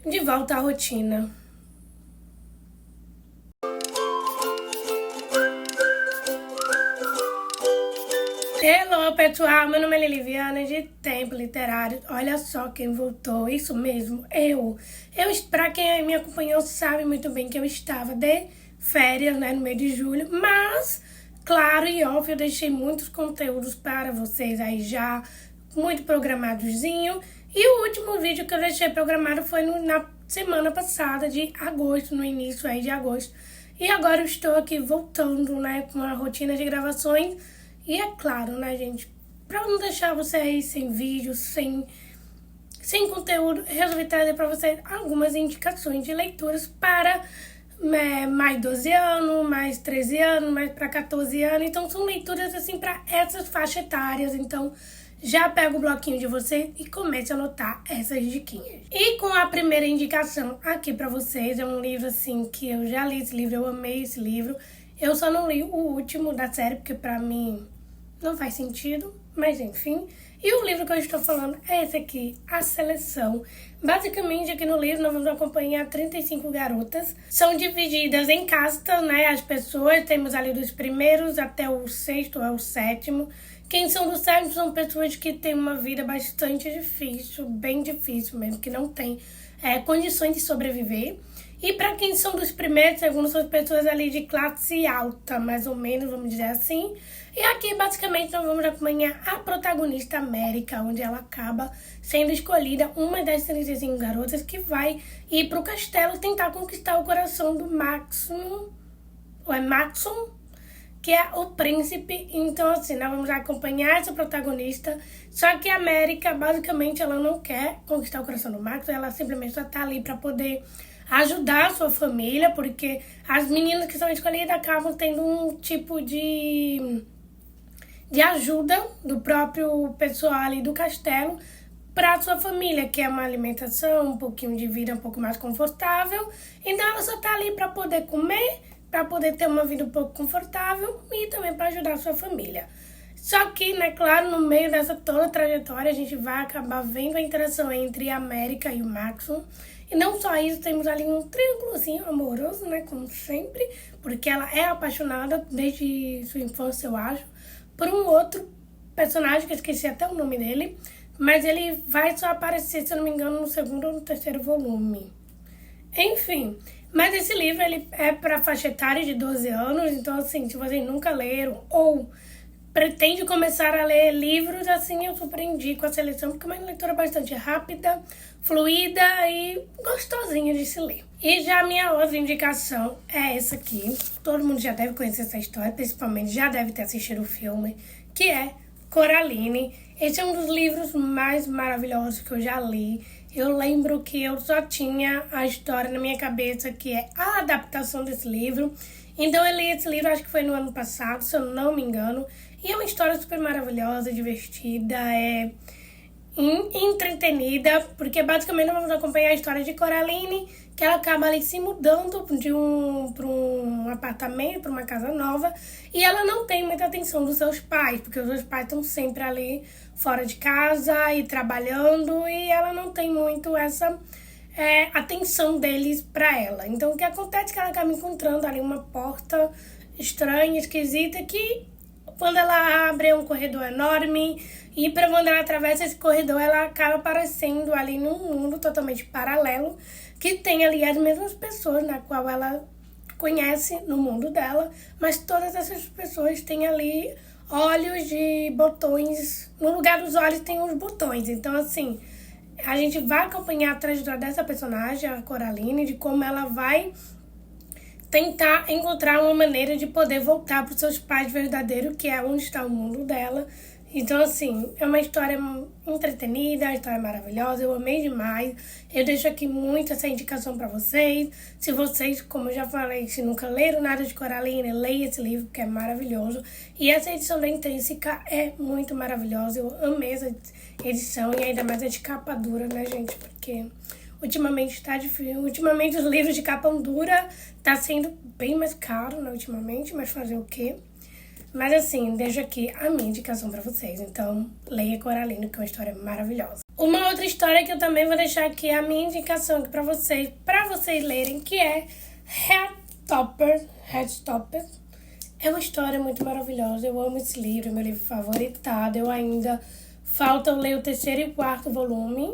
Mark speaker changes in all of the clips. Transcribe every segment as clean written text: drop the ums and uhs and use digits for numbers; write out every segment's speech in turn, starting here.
Speaker 1: de volta à rotina. Hello, pessoal! Meu nome é Liliviana, de Tempo Literário. Olha só quem voltou, isso mesmo, eu. Pra quem me acompanhou sabe muito bem que eu estava de férias, né, no mês de julho, mas, claro e óbvio, eu deixei muitos conteúdos para vocês aí já, muito programadozinho. E o último vídeo que eu deixei programado foi na semana passada, de agosto, no início aí de agosto. E agora eu estou aqui voltando, né, com a rotina de gravações. E é claro, né, gente, pra não deixar vocês sem vídeo, sem conteúdo, resolvi trazer pra vocês algumas indicações de leituras para mais 12 anos, mais 13 anos, mais para 14 anos. Então, são leituras, assim, para essas faixas etárias. Então, já pega o bloquinho de vocês e comece a anotar essas diquinhas. E com a primeira indicação aqui pra vocês, é um livro, assim, que eu já li esse livro, eu amei esse livro. Eu só não li o último da série, porque pra mim não faz sentido, mas enfim. E o livro que eu estou falando é esse aqui, A Seleção. Basicamente, aqui no livro, nós vamos acompanhar 35 garotas. São divididas em castas, né, as pessoas. Temos ali dos primeiros até o sexto ou o sétimo. Quem são do sétimo são pessoas que têm uma vida bastante difícil, bem difícil mesmo, que não tem condições de sobreviver. E para quem são dos primeiros, segundo, são as pessoas ali de classe alta, mais ou menos, vamos dizer assim. E aqui, basicamente, nós vamos acompanhar a protagonista América, onde ela acaba sendo escolhida uma das 35 garotas que vai ir para o castelo tentar conquistar o coração do Maxon, ou é Maxon, que é o príncipe. Então, assim, nós vamos acompanhar essa protagonista. Só que a América, basicamente, ela não quer conquistar o coração do Maxon, ela simplesmente só tá ali para poder ajudar a sua família, porque as meninas que são escolhidas acabam tendo um tipo de ajuda do próprio pessoal ali do castelo para a sua família, que é uma alimentação, um pouquinho de vida um pouco mais confortável. Então ela só tá ali para poder comer, para poder ter uma vida um pouco confortável e também para ajudar a sua família. Só que, né, claro, no meio dessa toda trajetória, a gente vai acabar vendo a interação entre a América e o Maxon. E não só isso, temos ali um triângulozinho amoroso, né, como sempre, porque ela é apaixonada desde sua infância, eu acho, por um outro personagem, que eu esqueci até o nome dele, mas ele vai só aparecer, se eu não me engano, no segundo ou no terceiro volume. Enfim, mas esse livro, ele é para faixa etária de 12 anos, então, assim, se vocês nunca leram ou pretende começar a ler livros, assim, eu super indico A Seleção, porque é uma leitura bastante rápida, fluida e gostosinha de se ler. E já a minha outra indicação é essa aqui. Todo mundo já deve conhecer essa história, principalmente já deve ter assistido o filme, que é Coraline. Esse é um dos livros mais maravilhosos que eu já li. Eu lembro que eu só tinha a história na minha cabeça, que é a adaptação desse livro. Então eu li esse livro, acho que foi no ano passado, se eu não me engano. E é uma história super maravilhosa, divertida, entretenida, porque basicamente nós vamos acompanhar a história de Coraline, que ela acaba ali se mudando para um apartamento, para uma casa nova, e ela não tem muita atenção dos seus pais, porque os seus pais estão sempre ali fora de casa e trabalhando, e ela não tem muito essa atenção deles para ela. Então o que acontece é que ela acaba encontrando ali uma porta estranha, esquisita, que quando ela abre é um corredor enorme, e para quando ela atravessa esse corredor, ela acaba aparecendo ali num mundo totalmente paralelo, que tem ali as mesmas pessoas na qual ela conhece no mundo dela, mas todas essas pessoas têm ali olhos de botões, no lugar dos olhos tem os botões. Então, assim, a gente vai acompanhar a trajetória dessa personagem, a Coraline, de como ela vai tentar encontrar uma maneira de poder voltar para os seus pais verdadeiros, que é onde está o mundo dela. Então, assim, é uma história entretenida, uma história maravilhosa, eu amei demais. Eu deixo aqui muito essa indicação para vocês. Se vocês, como eu já falei, se nunca leram nada de Coraline, leia esse livro, que é maravilhoso. E essa edição da Intrínseca é muito maravilhosa, eu amei essa edição, e ainda mais a de capa dura, né, gente? Porque ultimamente tá difícil. Ultimamente os livros de capa dura tá sendo bem mais caro, né, ultimamente, mas fazer o quê? Mas assim, deixo aqui a minha indicação pra vocês. Então, leia Coraline, que é uma história maravilhosa. Uma outra história que eu também vou deixar aqui, a minha indicação aqui para vocês lerem, que é Heartstopper. É uma história muito maravilhosa, eu amo esse livro, é meu livro favoritado. Eu ainda falta ler o terceiro e o quarto volume.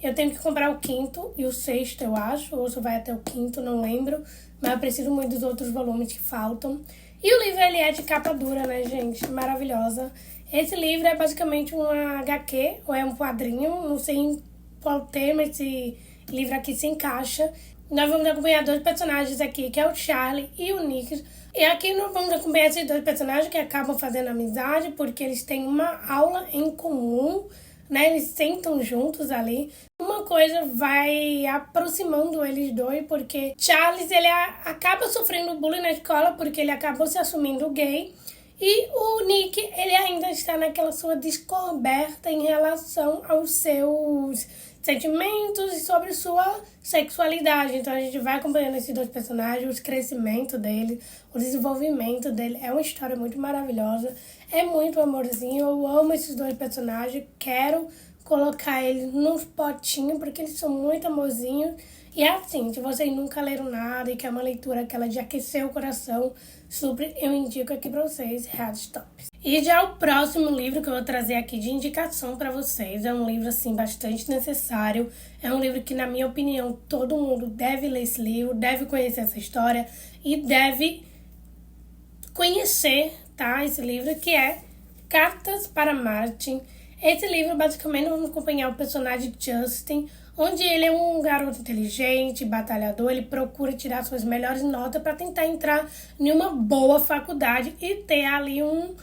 Speaker 1: Eu tenho que comprar o quinto e o sexto, eu acho, ou se vai até o quinto, não lembro. Mas eu preciso muito dos outros volumes que faltam. E o livro, ele é de capa dura, né, gente? Maravilhosa. Esse livro é basicamente uma HQ, ou é um quadrinho, não sei em qual termo esse livro aqui se encaixa. Nós vamos acompanhar dois personagens aqui, que é o Charlie e o Nick. E aqui nós vamos acompanhar esses dois personagens que acabam fazendo amizade, porque eles têm uma aula em comum, né? Eles sentam juntos ali. Uma coisa vai aproximando eles dois, porque Charles, ele acaba sofrendo bullying na escola, porque ele acabou se assumindo gay. E o Nick, ele ainda está naquela sua descoberta em relação aos seus sentimentos e sobre sua sexualidade. Então a gente vai acompanhando esses dois personagens, o crescimento dele, o desenvolvimento dele. É uma história muito maravilhosa, é muito amorzinho. Eu amo esses dois personagens, quero colocar eles nos potinhos, porque eles são muito amorzinhos. E é assim, se vocês nunca leram nada e quer uma leitura aquela de aquecer o coração, super eu indico aqui pra vocês, Heartstopper. E já o próximo livro que eu vou trazer aqui de indicação pra vocês é um livro, assim, bastante necessário. É um livro que, na minha opinião, todo mundo deve ler esse livro, deve conhecer essa história e deve conhecer, tá? Esse livro, que é Cartas para Martin. Esse livro, basicamente, vamos acompanhar o personagem Justin, onde ele é um garoto inteligente, batalhador. Ele procura tirar suas melhores notas para tentar entrar em uma boa faculdade e ter ali um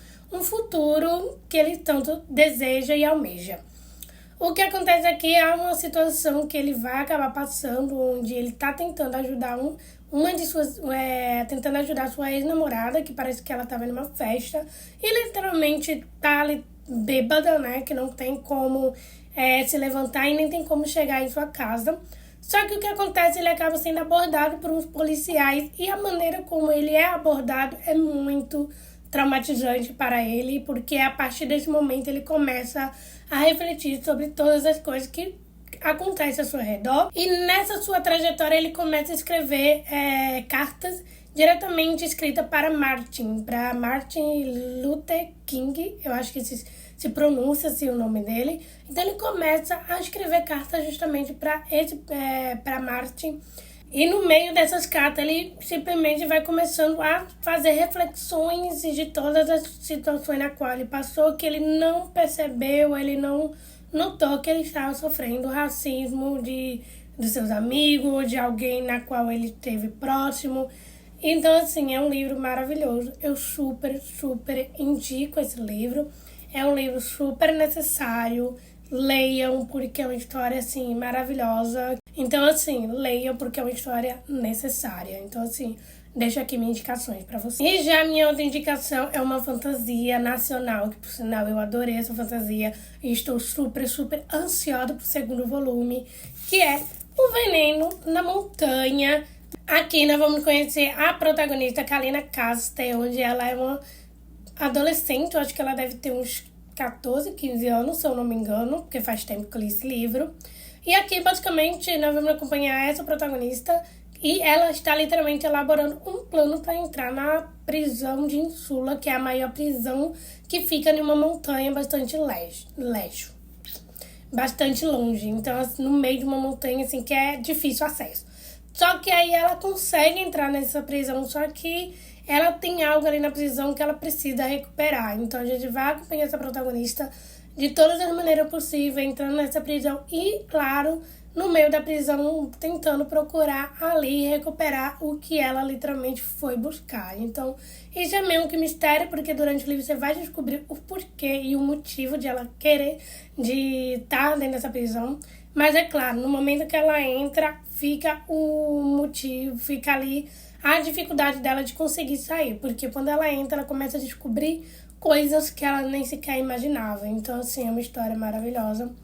Speaker 1: futuro que ele tanto deseja e almeja. O que acontece aqui é uma situação que ele vai acabar passando, onde ele está tentando ajudar tentando ajudar sua ex-namorada, que parece que ela estava numa festa, e literalmente tá ali bêbada, né, que não tem como se levantar e nem tem como chegar em sua casa. Só que o que acontece, ele acaba sendo abordado por uns policiais, e a maneira como ele é abordado é muito traumatizante para ele, porque a partir desse momento ele começa a refletir sobre todas as coisas que acontecem ao seu redor, e nessa sua trajetória ele começa a escrever cartas diretamente escritas para Martin Luther King, eu acho que se pronuncia assim o nome dele. Então ele começa a escrever cartas justamente para Martin. E no meio dessas cartas ele simplesmente vai começando a fazer reflexões de todas as situações na qual ele passou, que ele não percebeu, ele não notou que ele estava sofrendo racismo de seus amigos, de alguém na qual ele esteve próximo. Então, assim, é um livro maravilhoso. Eu super, super indico esse livro. É um livro super necessário. Leiam, porque é uma história, assim, maravilhosa. Então, assim, leiam porque é uma história necessária. Então, assim, deixo aqui minhas indicações pra vocês. E já a minha outra indicação é uma fantasia nacional, que, por sinal, eu adorei essa fantasia. E estou super, super ansiosa pro segundo volume, que é O Veneno na Montanha. Aqui nós vamos conhecer a protagonista, Kalina Caster, onde ela é uma adolescente. Eu acho que ela deve ter uns 14, 15 anos, se eu não me engano, porque faz tempo que eu li esse livro. E aqui, basicamente, nós vamos acompanhar essa protagonista e ela está literalmente elaborando um plano para entrar na prisão de Insula, que é a maior prisão que fica em uma montanha bastante bastante longe. Então, assim, no meio de uma montanha, assim, que é difícil acesso. Só que aí ela consegue entrar nessa prisão, só que ela tem algo ali na prisão que ela precisa recuperar. Então a gente vai acompanhar essa protagonista de todas as maneiras possíveis, entrando nessa prisão e, claro, no meio da prisão, tentando procurar ali recuperar o que ela literalmente foi buscar. Então, isso é meio que mistério, porque durante o livro você vai descobrir o porquê e o motivo de ela querer de estar dentro dessa prisão. Mas é claro, no momento que ela entra, fica o motivo, fica ali a dificuldade dela de conseguir sair. Porque quando ela entra, ela começa a descobrir coisas que ela nem sequer imaginava. Então, assim, é uma história maravilhosa.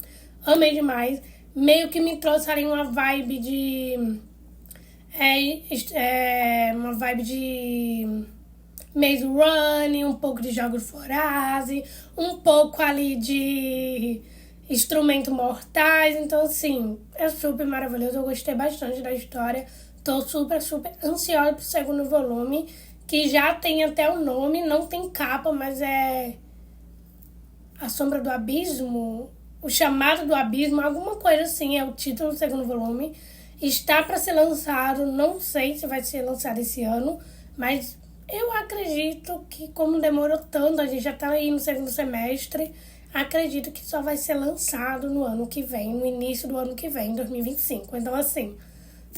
Speaker 1: Amei demais. Meio que me trouxe ali uma vibe de... uma vibe de Maze Runner, um pouco de Jogos Vorazes, um pouco ali de Instrumentos Mortais. Então, assim, é super maravilhoso. Eu gostei bastante da história. Tô super, super ansiosa pro segundo volume, que já tem até o nome, não tem capa, mas é A Sombra do Abismo, O Chamado do Abismo, alguma coisa assim, é o título do segundo volume. Está para ser lançado, não sei se vai ser lançado esse ano, mas eu acredito que, como demorou tanto, a gente já tá aí no segundo semestre, acredito que só vai ser lançado no ano que vem, no início do ano que vem, 2025. Então, assim,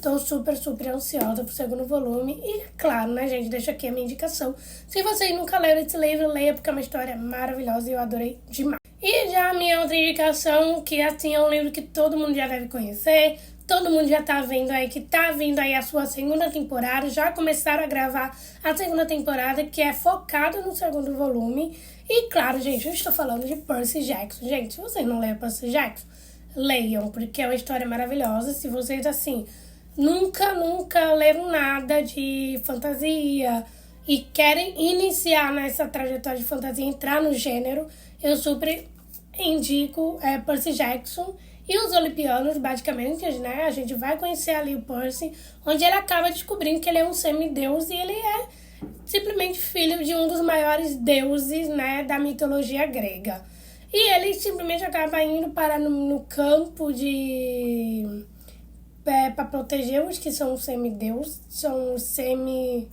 Speaker 1: tô super, super ansiosa pro segundo volume. E, claro, né, gente, deixa aqui a minha indicação. Se vocês nunca leram esse livro, leia, porque é uma história maravilhosa e eu adorei demais. E já a minha outra indicação, que assim é um livro que todo mundo já deve conhecer, todo mundo já tá vendo aí, que tá vindo aí a sua segunda temporada, já começaram a gravar a segunda temporada, que é focada no segundo volume. E, claro, gente, eu estou falando de Percy Jackson. Gente, se vocês não leram Percy Jackson, leiam, porque é uma história maravilhosa. Se vocês, assim, nunca leram nada de fantasia e querem iniciar nessa trajetória de fantasia, entrar no gênero, eu super indico Percy Jackson e os Olimpianos, basicamente, né? A gente vai conhecer ali o Percy, onde ele acaba descobrindo que ele é um semideus e ele é simplesmente filho de um dos maiores deuses, né, da mitologia grega. E ele simplesmente acaba indo para no campo de... para proteger os que são semideus, são os semideuses.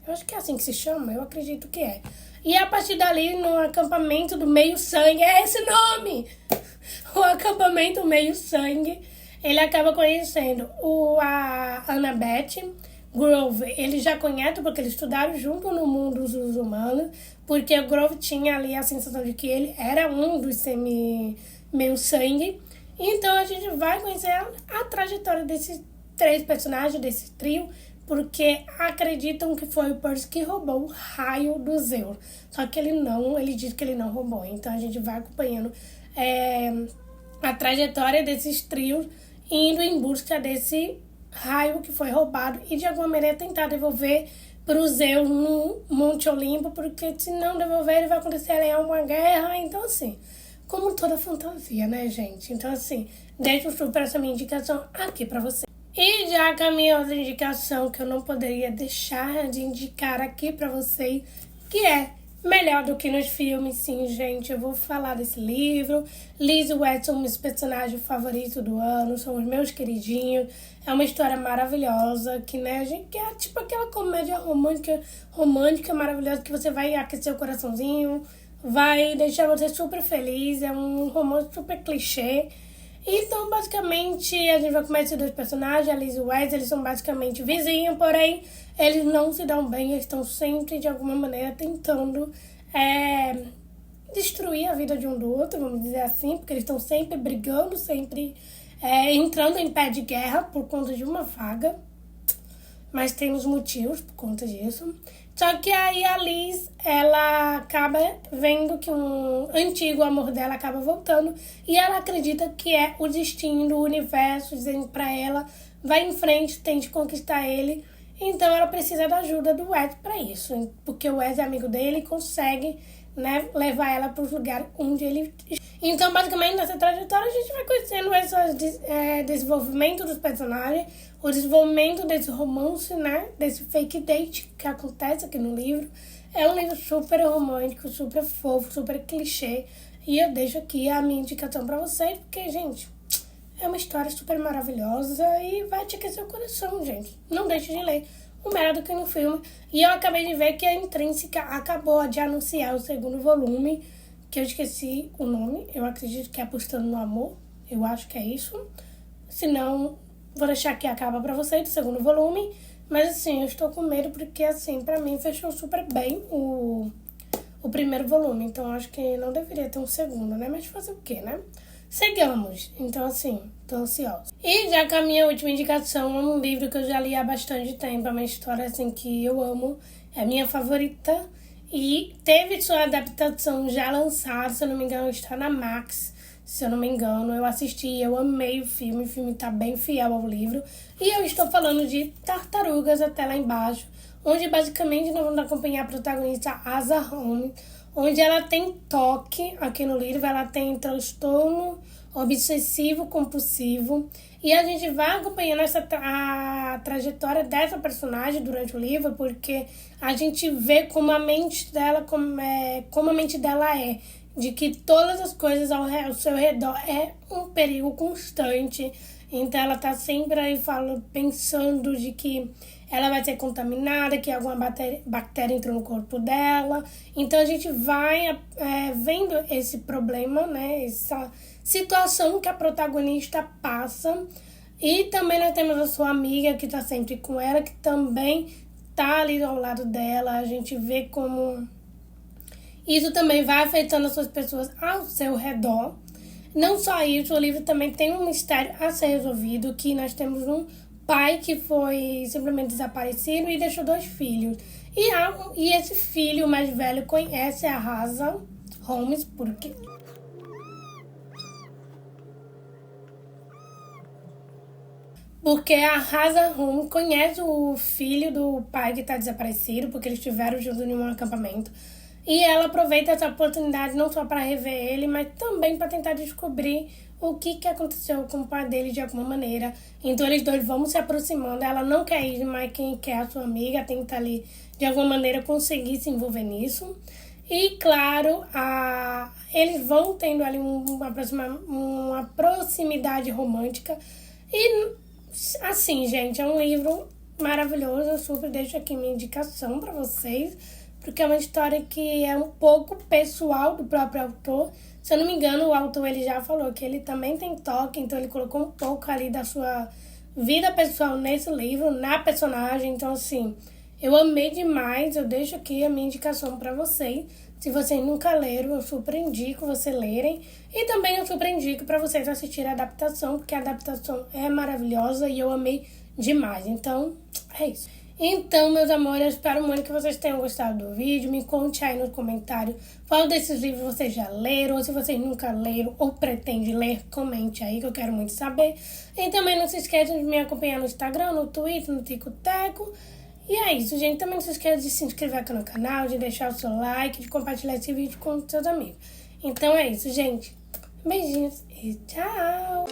Speaker 1: Eu acho que é assim que se chama, eu acredito que é. E a partir dali, no acampamento do Meio-Sangue, é esse nome! O acampamento Meio-Sangue, ele acaba conhecendo a Annabeth Grove. Ele já conhece porque eles estudaram junto no mundo dos humanos, porque o Grove tinha ali a sensação de que ele era um dos Meio-Sangue. Então a gente vai conhecer a trajetória desses três personagens, desse trio, porque acreditam que foi o Percy que roubou o raio do Zeus. Só que ele diz que ele não roubou. Então a gente vai acompanhando a trajetória desses trios, indo em busca desse raio que foi roubado e de alguma maneira tentar devolver para o Zeus no Monte Olimpo, porque se não devolver ele vai acontecer ali uma guerra. Então, assim, como toda fantasia, né, gente? Então, assim, deixo super essa minha indicação aqui pra você. E já que a minha outra indicação, que eu não poderia deixar de indicar aqui pra vocês, que é Melhor do que nos Filmes. Sim, gente, eu vou falar desse livro. Liz e Wes são meus personagens favoritos do ano, são os meus queridinhos. É uma história maravilhosa, que, né, gente, que é tipo aquela comédia romântica maravilhosa, que você vai aquecer o coraçãozinho, vai deixar você super feliz. É um romance super clichê. Então, basicamente, a gente vai começar esses dois personagens, a Liz e o Wes, eles são basicamente vizinhos, porém, eles não se dão bem, eles estão sempre, de alguma maneira, tentando destruir a vida de um do outro, vamos dizer assim, porque eles estão sempre brigando, sempre entrando em pé de guerra por conta de uma vaga, mas tem uns motivos por conta disso. Só que aí a Liz, ela acaba vendo que um antigo amor dela acaba voltando e ela acredita que é o destino do universo, dizendo pra ela, vai em frente, tente conquistar ele. Então ela precisa da ajuda do Wes pra isso, porque o Wes é amigo dele e consegue, né, levar ela para os lugares onde ele... Então, basicamente, nessa trajetória, a gente vai conhecendo esse desenvolvimento dos personagens, o desenvolvimento desse romance, né, desse fake date que acontece aqui no livro. É um livro super romântico, super fofo, super clichê. E eu deixo aqui a minha indicação pra vocês, porque, gente, é uma história super maravilhosa e vai te aquecer o coração, gente. Não deixe de ler O Melhor do que no Filme. E eu acabei de ver que a Intrínseca acabou de anunciar o segundo volume, que eu esqueci o nome. Eu acredito que é Apostando no Amor. Eu acho que é isso. Se não, vou deixar que acaba pra vocês o segundo volume. Mas, assim, eu estou com medo porque, assim, pra mim fechou super bem o primeiro volume. Então, acho que não deveria ter um segundo, né? Mas fazer o quê, né? Sigamos. Então, assim, tô ansiosa. E já que a minha última indicação é um livro que eu já li há bastante tempo, é uma história, assim, que eu amo, é a minha favorita, e teve sua adaptação já lançada, se eu não me engano, está na Max, se eu não me engano. Eu assisti, eu amei o filme tá bem fiel ao livro, e eu estou falando de Tartarugas Até Lá Embaixo, onde basicamente nós vamos acompanhar a protagonista Asa Holmes, onde ela tem toque, aqui no livro, ela tem transtorno obsessivo compulsivo, e a gente vai acompanhando a trajetória dessa personagem durante o livro, porque a gente vê como a mente dela, como a mente dela é, de que todas as coisas ao seu redor é um perigo constante. Então ela tá sempre aí pensando de que ela vai ser contaminada, que alguma bactéria entrou no corpo dela. Então a gente vai vendo esse problema, né? Essa situação que a protagonista passa. E também nós temos a sua amiga que tá sempre com ela, que também tá ali ao lado dela. A gente vê como isso também vai afetando as suas pessoas ao seu redor. Não só isso, o livro também tem um mistério a ser resolvido, que nós temos um pai que foi simplesmente desaparecido e deixou 2 filhos. E esse filho mais velho conhece a Rasa Holmes, porque a Rasa Holmes conhece o filho do pai que está desaparecido, porque eles estiveram juntos em um acampamento. E ela aproveita essa oportunidade não só para rever ele, mas também para tentar descobrir o que aconteceu com o pai dele de alguma maneira. Então eles dois vão se aproximando. Ela não quer ir, mas quem quer a sua amiga tenta ali de alguma maneira conseguir se envolver nisso. E claro, eles vão tendo ali uma proximidade romântica. E assim, gente, é um livro maravilhoso. Eu super deixo aqui minha indicação para vocês, porque é uma história que é um pouco pessoal do próprio autor. Se eu não me engano, o autor ele já falou que ele também tem toque, então ele colocou um pouco ali da sua vida pessoal nesse livro, na personagem. Então, assim, eu amei demais. Eu deixo aqui a minha indicação para vocês. Se vocês nunca leram, eu super indico vocês lerem. E também eu super indico para vocês assistirem a adaptação, porque a adaptação é maravilhosa e eu amei demais. Então, é isso. Então, meus amores, eu espero muito que vocês tenham gostado do vídeo. Me conte aí no comentário qual desses livros vocês já leram, ou se vocês nunca leram ou pretendem ler, comente aí que eu quero muito saber. E também não se esqueçam de me acompanhar no Instagram, no Twitter, no Tico-Teco. E é isso, gente. Também não se esqueça de se inscrever aqui no canal, de deixar o seu like, de compartilhar esse vídeo com seus amigos. Então é isso, gente. Beijinhos e tchau!